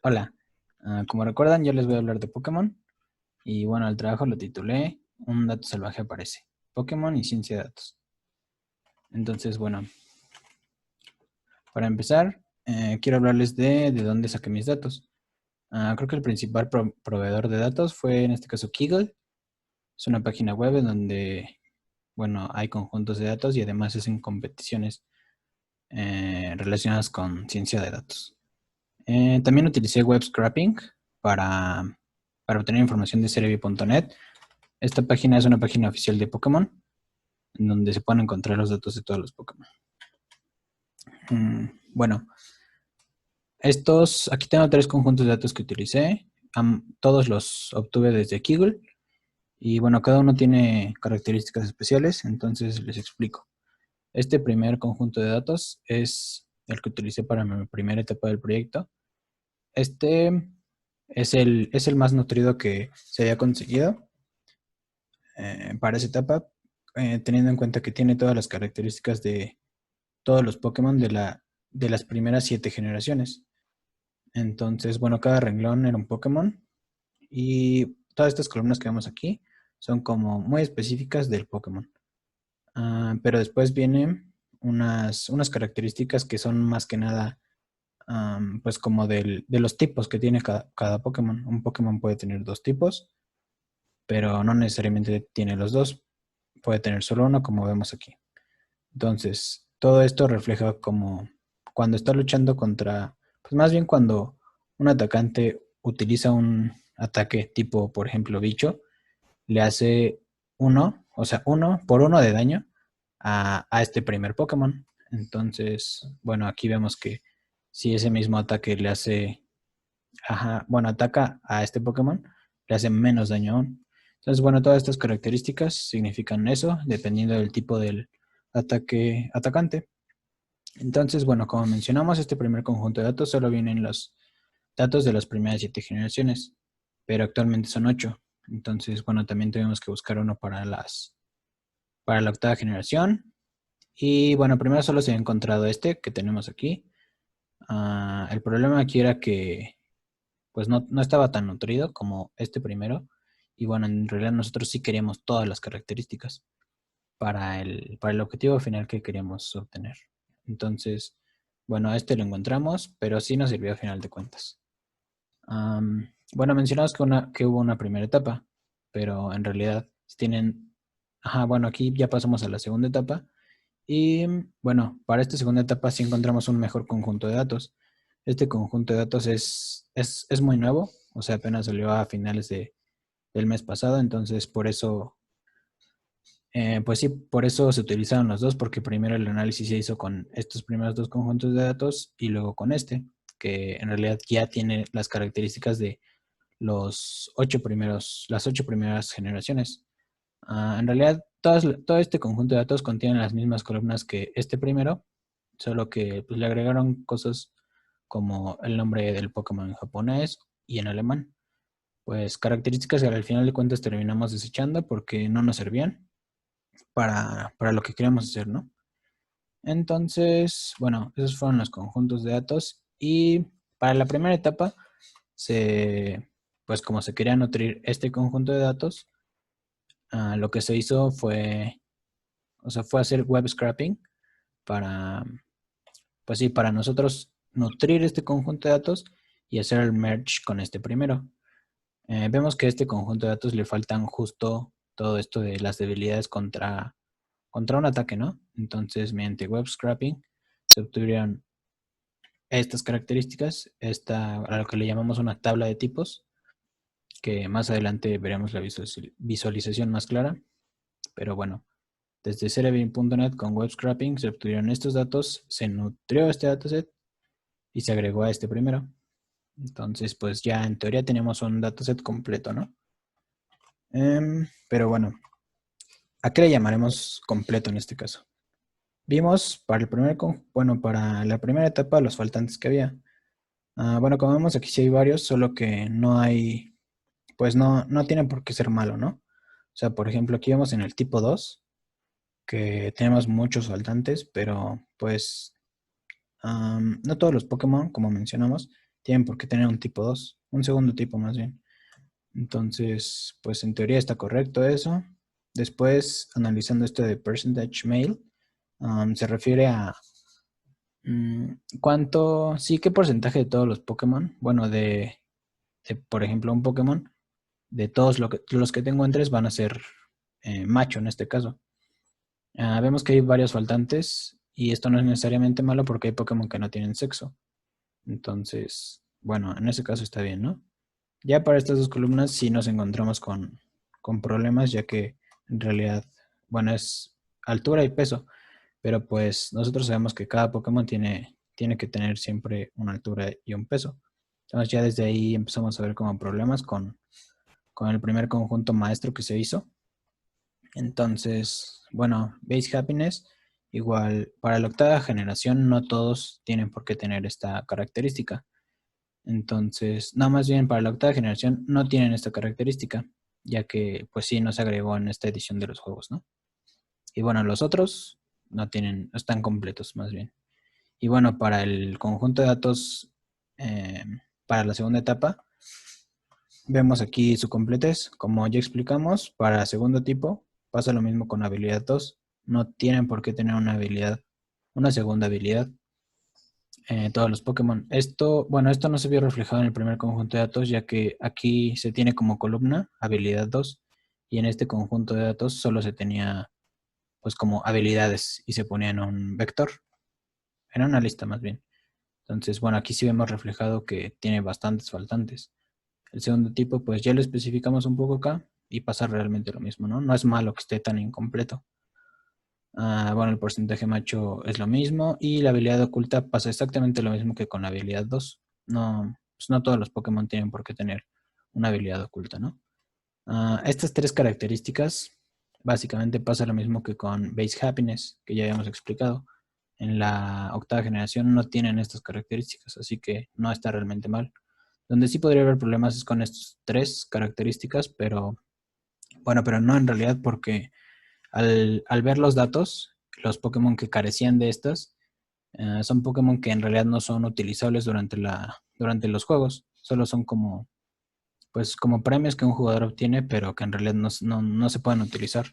Hola, como recuerdan yo les voy a hablar de Pokémon y bueno, el trabajo lo titulé Un dato salvaje aparece, Pokémon y ciencia de datos. Entonces, bueno, para empezar, quiero hablarles de dónde saqué mis datos. Creo que el principal proveedor de datos fue en este caso Kaggle. Es una página web en donde, bueno, hay conjuntos de datos y además hacen competiciones relacionadas con ciencia de datos. También utilicé web scraping para, para obtener información de Cerebi.net. Esta página es una página oficial de Pokémon, en donde se pueden encontrar los datos de todos los Pokémon. Bueno, aquí tengo tres conjuntos de datos que utilicé. Todos los obtuve desde Kaggle. Y bueno, cada uno tiene características especiales, entonces les explico. Este primer conjunto de datos es el que utilicé para mi primera etapa del proyecto. Este es el más nutrido que se había conseguido para esa etapa, teniendo en cuenta que tiene todas las características de todos los Pokémon de las primeras 7 generaciones. Entonces, bueno, cada renglón era un Pokémon y todas estas columnas que vemos aquí son como muy específicas del Pokémon. Pero después vienen unas características que son más que nada, pues como de los tipos que tiene cada Pokémon. Un Pokémon puede tener dos tipos, pero no necesariamente tiene los dos. Puede tener solo uno, como vemos aquí. Entonces, todo esto refleja como cuando está luchando contra, pues más bien cuando un atacante utiliza un ataque tipo, por ejemplo, bicho, le hace uno, o sea, uno por uno de daño a este primer Pokémon. Entonces, bueno, aquí vemos que si ese mismo ataque le hace, ajá, bueno, ataca a este Pokémon, le hace menos daño aún. Entonces, bueno, todas estas características significan eso, dependiendo del tipo del atacante. Entonces, bueno, como mencionamos, este primer conjunto de datos solo vienen los datos de las primeras 7 generaciones, pero actualmente son 8. Entonces, bueno, también tenemos que buscar uno para la octava generación. Y bueno, primero solo se ha encontrado este que tenemos aquí. El problema aquí era que pues no estaba tan nutrido como este primero. Y bueno, en realidad nosotros sí queríamos todas las características para el objetivo final que queríamos obtener. Entonces, bueno, este lo encontramos, pero sí nos sirvió a final de cuentas. Bueno, mencionamos que hubo una primera etapa, pero en realidad tienen... Ajá, bueno, aquí ya pasamos a la segunda etapa. Y bueno, para esta segunda etapa sí encontramos un mejor conjunto de datos. Este conjunto de datos es muy nuevo, o sea, apenas salió a finales del mes pasado, entonces por eso, pues sí, por eso se utilizaron los dos, porque primero el análisis se hizo con estos primeros dos conjuntos de datos y luego con este, que en realidad ya tiene las características de las 8 primeras generaciones. En realidad, todo este conjunto de datos contiene las mismas columnas que este primero, solo que pues, le agregaron cosas como el nombre del Pokémon en japonés y en alemán. Pues características que al final de cuentas terminamos desechando porque no nos servían para lo que queríamos hacer, ¿no? Entonces, bueno, esos fueron los conjuntos de datos y para la primera etapa, pues como se quería nutrir este conjunto de datos, lo que se hizo fue hacer web scraping para, pues sí, para nosotros nutrir este conjunto de datos y hacer el merge con este primero. Vemos que a este conjunto de datos le faltan justo todo esto de las debilidades contra un ataque, ¿no? Entonces, mediante web scraping se obtuvieron estas características, a lo que le llamamos una tabla de tipos, que más adelante veremos la visualización más clara. Pero bueno, desde Cerebin.net con web scraping se obtuvieron estos datos, se nutrió este dataset y se agregó a este primero. Entonces, pues ya en teoría tenemos un dataset completo, ¿no? Pero bueno, ¿a qué le llamaremos completo en este caso? Vimos para la primera etapa los faltantes que había. Bueno, como vemos aquí sí hay varios, solo que no hay, pues no tienen por qué ser malo, ¿no? O sea, por ejemplo, aquí vemos en el tipo 2 que tenemos muchos faltantes, pero pues no todos los Pokémon, como mencionamos, tienen por qué tener un tipo 2, un segundo tipo más bien. Entonces, pues en teoría está correcto eso. Después, analizando esto de percentage male, se refiere a cuánto, sí, qué porcentaje de todos los Pokémon, bueno, por ejemplo, un Pokémon, de todos los que tengo en 3 van a ser macho en este caso. Vemos que hay varios faltantes y esto no es necesariamente malo porque hay Pokémon que no tienen sexo. Entonces, bueno, en ese caso está bien, ¿no? Ya para estas dos columnas sí nos encontramos con problemas, ya que en realidad, bueno, es altura y peso, pero pues nosotros sabemos que cada Pokémon tiene que tener siempre una altura y un peso. Entonces ya desde ahí empezamos a ver como problemas con el primer conjunto maestro que se hizo. Entonces, bueno, Base Happiness, igual para la octava generación no todos tienen por qué tener esta característica. Entonces, no, más bien para la octava generación no tienen esta característica, ya que pues sí no se agregó en esta edición de los juegos, ¿no? Y bueno, los otros no tienen, están completos más bien. Y bueno, para el conjunto de datos eh, para la segunda etapa, vemos aquí su completez. Como ya explicamos, para segundo tipo pasa lo mismo con habilidad 2. No tienen por qué tener una habilidad, una segunda habilidad. Todos los Pokémon. Bueno, esto no se vio reflejado en el primer conjunto de datos, ya que aquí se tiene como columna habilidad 2 y en este conjunto de datos solo se tenía pues como habilidades y se ponía en un vector, en una lista más bien. Entonces, bueno, aquí sí vemos reflejado que tiene bastantes faltantes. El segundo tipo, pues ya lo especificamos un poco acá y pasa realmente lo mismo, ¿no? No es malo que esté tan incompleto. Bueno, el porcentaje macho es lo mismo y la habilidad oculta pasa exactamente lo mismo que con la habilidad 2. No, pues no todos los Pokémon tienen por qué tener una habilidad oculta, ¿no? Estas tres características básicamente pasa lo mismo que con Base Happiness, que ya habíamos explicado. En la octava generación no tienen estas características, así que no está realmente mal. Donde sí podría haber problemas es con estas tres características, pero bueno, pero no en realidad porque al ver los datos, los Pokémon que carecían de estas son Pokémon que en realidad no son utilizables durante los juegos. Solo son como, pues, como premios que un jugador obtiene, pero que en realidad no se pueden utilizar.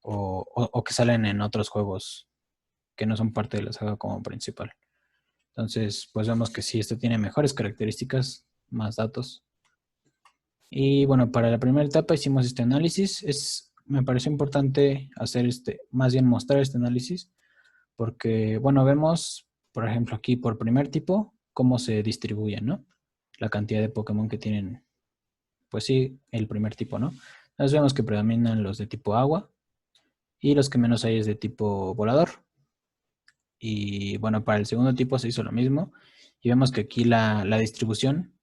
O que salen en otros juegos que no son parte de la saga como principal. Entonces, pues vemos que sí, este tiene mejores características, más datos. Y bueno, para la primera etapa hicimos este análisis. Me pareció importante hacer más bien mostrar este análisis, porque, bueno, vemos, por ejemplo, aquí por primer tipo, cómo se distribuyen, ¿no? La cantidad de Pokémon que tienen, pues sí, el primer tipo, ¿no? Entonces vemos que predominan los de tipo agua y los que menos hay es de tipo volador. Y bueno, para el segundo tipo se hizo lo mismo y vemos que aquí la distribución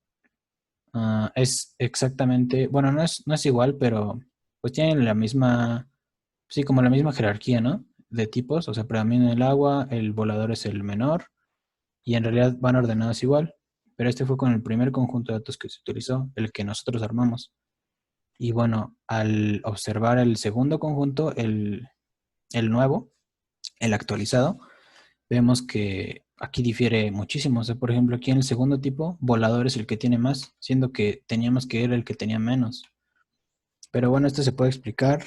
es exactamente, bueno, no es igual, pero pues tienen la misma, sí, como la misma jerarquía, ¿no? De tipos, o sea, predomina el agua, el volador es el menor y en realidad van ordenados igual, pero este fue con el primer conjunto de datos que se utilizó, el que nosotros armamos. Y bueno, al observar el segundo conjunto, el nuevo, el actualizado, vemos que aquí difiere muchísimo. O sea, por ejemplo, aquí en el segundo tipo, volador es el que tiene más, siendo que teníamos que ir el que tenía menos. Pero bueno, esto se puede explicar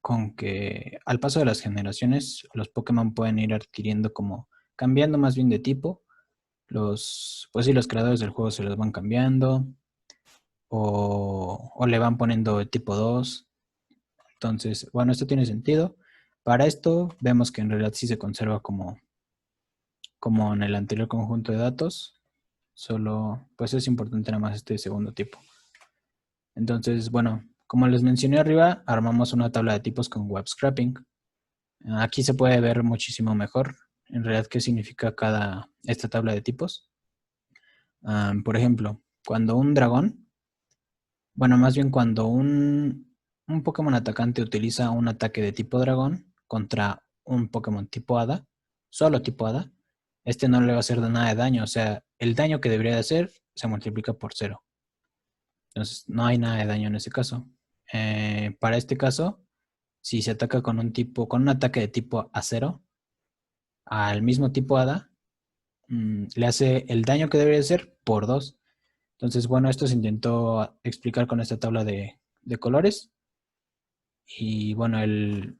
con que al paso de las generaciones, los Pokémon pueden ir adquiriendo como, cambiando más bien de tipo. Pues sí, los creadores del juego se los van cambiando o le van poniendo tipo 2. Entonces, bueno, esto tiene sentido. Para esto vemos que en realidad sí se conserva como en el anterior conjunto de datos, solo pues es importante nada más este segundo tipo. Entonces, bueno, como les mencioné arriba, armamos una tabla de tipos con web scraping. Aquí se puede ver muchísimo mejor en realidad qué significa esta tabla de tipos. Por ejemplo, cuando un dragón, bueno, más bien cuando un Pokémon atacante utiliza un ataque de tipo dragón contra un Pokémon tipo hada, solo tipo hada, este no le va a hacer nada de daño. O sea, el daño que debería de hacer se multiplica por cero. Entonces, no hay nada de daño en ese caso. Para este caso, si se ataca con un ataque de tipo acero, al mismo tipo hada, le hace el daño que debería ser por 2. Entonces, bueno, esto se intentó explicar con esta tabla de colores. Y bueno, el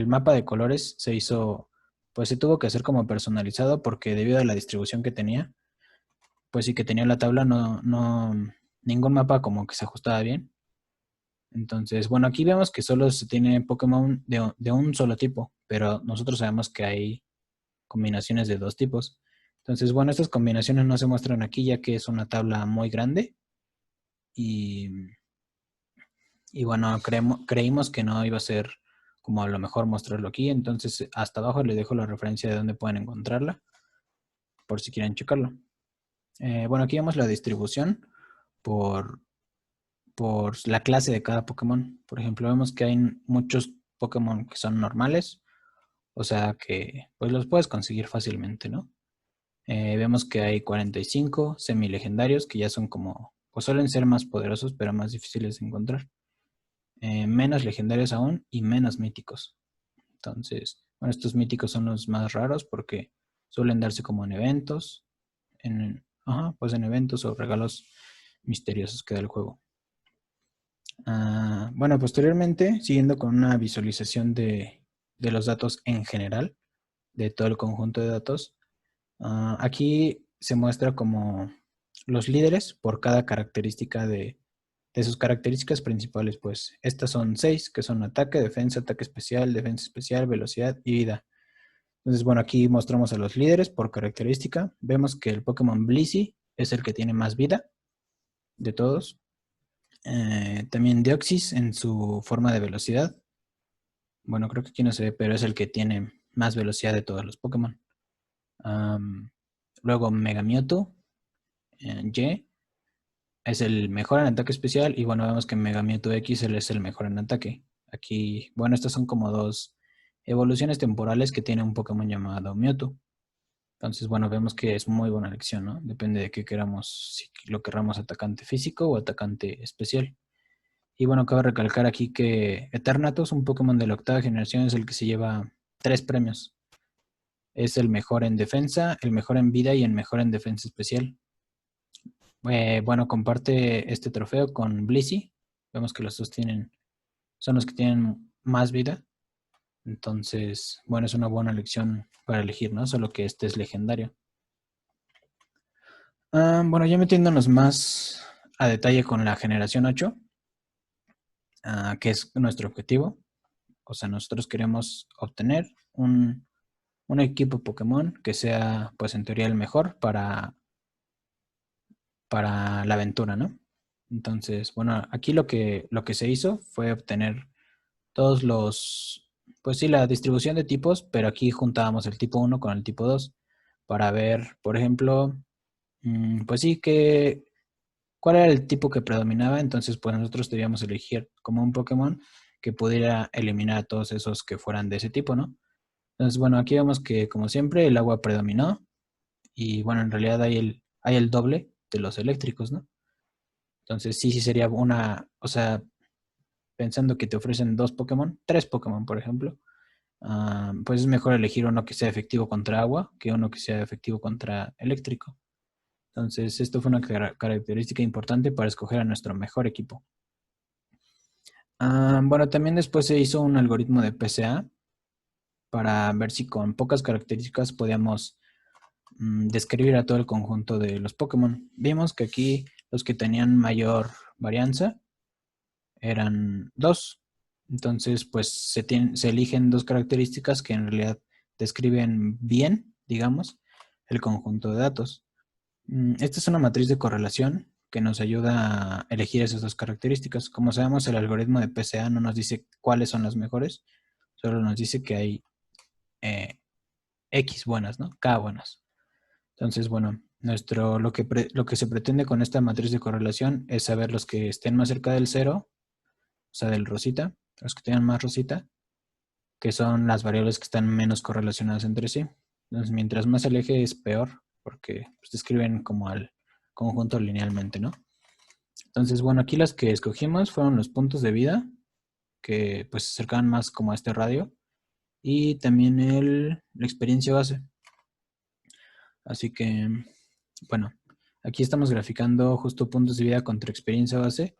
mapa de colores se hizo, pues se tuvo que hacer como personalizado porque debido a la distribución que tenía, pues sí que tenía la tabla, ningún mapa como que se ajustaba bien. Entonces, bueno, aquí vemos que solo se tiene Pokémon de un solo tipo, pero nosotros sabemos que hay combinaciones de 2 tipos. Entonces, bueno, estas combinaciones no se muestran aquí ya que es una tabla muy grande y, y bueno, creímos que no iba a ser como a lo mejor mostrarlo aquí, entonces hasta abajo les dejo la referencia de dónde pueden encontrarla por si quieren checarlo. Bueno, aquí vemos la distribución por, por la clase de cada Pokémon. Por ejemplo, vemos que hay muchos Pokémon que son normales, o sea que pues los puedes conseguir fácilmente, ¿no? Vemos que hay 45 semilegendarios que ya son como, pues suelen ser más poderosos, pero más difíciles de encontrar. Menos legendarios aún y menos míticos. Entonces, bueno, estos míticos son los más raros porque suelen darse como en eventos, pues en eventos o regalos misteriosos que da el juego. Bueno, posteriormente, siguiendo con una visualización de los datos en general, de todo el conjunto de datos, aquí se muestra como los líderes por cada característica de sus características principales, pues estas son 6, que son ataque, defensa especial, velocidad y vida. Entonces, bueno, aquí mostramos a los líderes por característica. Vemos que el Pokémon Blissey es el que tiene más vida de todos. También Deoxys en su forma de velocidad. Bueno, creo que aquí no se ve, pero es el que tiene más velocidad de todos los Pokémon. Luego Mega Mewtwo Y es el mejor en ataque especial y bueno, vemos que Mega Mewtwo X él es el mejor en ataque. Aquí, bueno, estas son como 2 evoluciones temporales que tiene un Pokémon llamado Mewtwo. Entonces, bueno, vemos que es muy buena elección, ¿no? Depende de qué queramos, si lo queramos atacante físico o atacante especial. Y bueno, cabe recalcar aquí que Eternatus, un Pokémon de la 8ª generación, es el que se lleva 3 premios. Es el mejor en defensa, el mejor en vida y el mejor en defensa especial. Bueno, comparte este trofeo con Blissey. Vemos que los dos son los que tienen más vida. Entonces, bueno, es una buena elección para elegir, ¿no? Solo que este es legendario. Bueno, ya metiéndonos más a detalle con la generación 8, que es nuestro objetivo. O sea, nosotros queremos obtener un equipo Pokémon que sea, pues en teoría, el mejor para la aventura, ¿no? Entonces, bueno, aquí lo que se hizo fue obtener todos pues sí, la distribución de tipos, pero aquí juntábamos el tipo 1 con el tipo 2 para ver, por ejemplo, pues sí, cuál era el tipo que predominaba. Entonces, pues nosotros debíamos elegir como un Pokémon que pudiera eliminar a todos esos que fueran de ese tipo, ¿no? Entonces, bueno, aquí vemos que, como siempre, el agua predominó y, bueno, en realidad hay el doble de los eléctricos, ¿no? Entonces, sí sería o sea, pensando que te ofrecen 2 Pokémon, 3 Pokémon, por ejemplo, pues es mejor elegir uno que sea efectivo contra agua que uno que sea efectivo contra eléctrico. Entonces, esto fue una característica importante para escoger a nuestro mejor equipo. Bueno, también después se hizo un algoritmo de PCA para ver si con pocas características podíamos describir a todo el conjunto de los Pokémon. Vimos que aquí los que tenían mayor varianza eran 2. Entonces, pues se eligen 2 características que en realidad describen bien, digamos, el conjunto de datos. Esta es una matriz de correlación que nos ayuda a elegir esas 2 características. Como sabemos, el algoritmo de PCA no nos dice cuáles son las mejores, solo nos dice que hay X buenas, ¿no? K buenas. Entonces, bueno, lo que se pretende con esta matriz de correlación es saber los que estén más cerca del 0, o sea, del rosita, los que tengan más rosita, que son las variables que están menos correlacionadas entre sí. Entonces, mientras más se aleje es peor, porque pues, describen como al conjunto linealmente, ¿no? Entonces, bueno, aquí las que escogimos fueron los puntos de vida, que pues se acercaban más como a este radio, y también la experiencia base. Así que, bueno, aquí estamos graficando justo puntos de vida contra experiencia base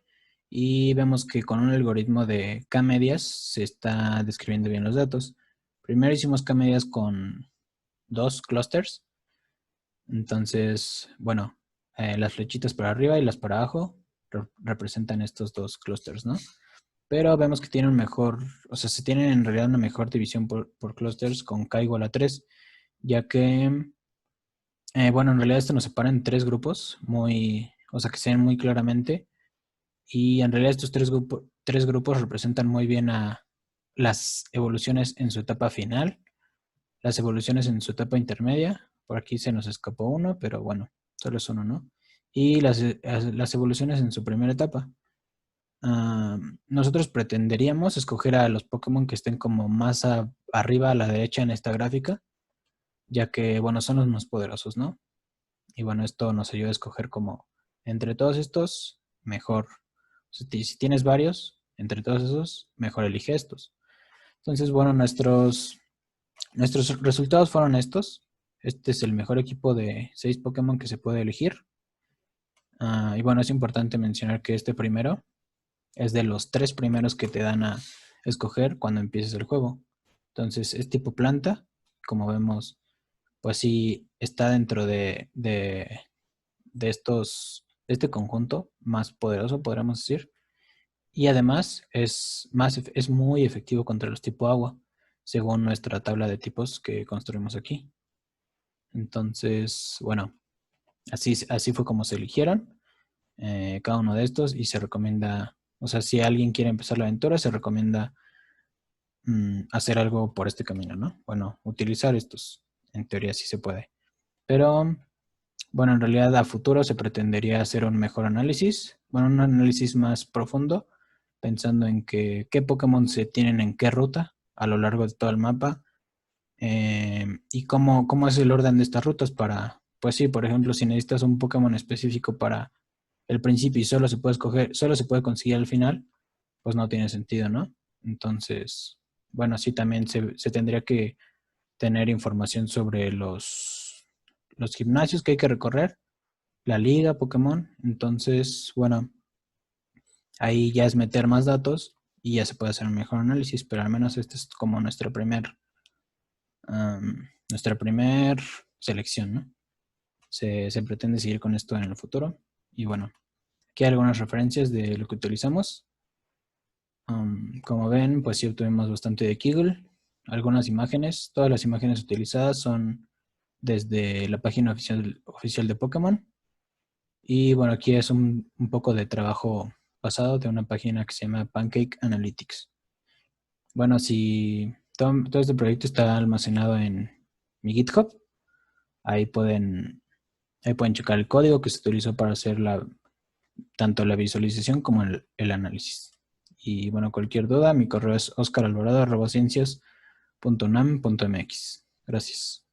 y vemos que con un algoritmo de K-medias se está describiendo bien los datos. Primero hicimos K-medias con 2 clusters. Entonces, bueno, las flechitas para arriba y las para abajo representan estos 2 clusters, ¿no? Pero vemos que tienen mejor, o sea, se tienen en realidad una mejor división por clusters con K igual a 3, ya que, bueno, en realidad esto nos separa en 3 grupos, o sea, que se ven muy claramente, y en realidad estos 3 grupos representan muy bien a las evoluciones en su etapa final, las evoluciones en su etapa intermedia, por aquí se nos escapó uno, pero bueno, solo es uno, ¿no? Y las evoluciones en su primera etapa. Nosotros pretenderíamos escoger a los Pokémon que estén como más arriba a la derecha en esta gráfica, ya que, bueno, son los más poderosos, ¿no? Y bueno, esto nos ayuda a escoger como entre todos estos, mejor. Si tienes varios, entre todos esos, mejor elige estos. Entonces, bueno, nuestros resultados fueron estos. Este es el mejor equipo de 6 Pokémon que se puede elegir. Y bueno, es importante mencionar que este primero es de los 3 primeros que te dan a escoger cuando empieces el juego. Entonces, es tipo planta. Como vemos, pues sí está dentro de este conjunto más poderoso, podríamos decir. Y además es muy efectivo contra los tipo agua, según nuestra tabla de tipos que construimos aquí. Entonces, bueno, así fue como se eligieron cada uno de estos y se recomienda, o sea, si alguien quiere empezar la aventura, se recomienda hacer algo por este camino, ¿no? Bueno, utilizar estos, en teoría sí se puede. Pero, bueno, en realidad a futuro se pretendería hacer un mejor análisis, bueno, un análisis más profundo, pensando en qué Pokémon se tienen en qué ruta a lo largo de todo el mapa y cómo es el orden de estas rutas para, pues sí, por ejemplo, si necesitas un Pokémon específico para el principio y solo se puede escoger, solo se puede conseguir al final, pues no tiene sentido, ¿no? Entonces, bueno, sí también se tendría que tener información sobre los gimnasios que hay que recorrer, la liga Pokémon, entonces, bueno, ahí ya es meter más datos y ya se puede hacer un mejor análisis, pero al menos este es como nuestra primer selección, ¿no? Se pretende seguir con esto en el futuro. Y bueno, aquí hay algunas referencias de lo que utilizamos. Como ven, pues sí obtuvimos bastante de Kiggle. Algunas imágenes, todas las imágenes utilizadas son desde la página oficial de Pokémon. Y bueno, aquí es un poco de trabajo pasado de una página que se llama Pancake Analytics. Bueno, si todo este proyecto está almacenado en mi GitHub, ahí pueden checar el código que se utilizó para hacer tanto la visualización como el análisis. Y bueno, cualquier duda, mi correo es oscaralvarado@ciencias.unam.mx. Gracias.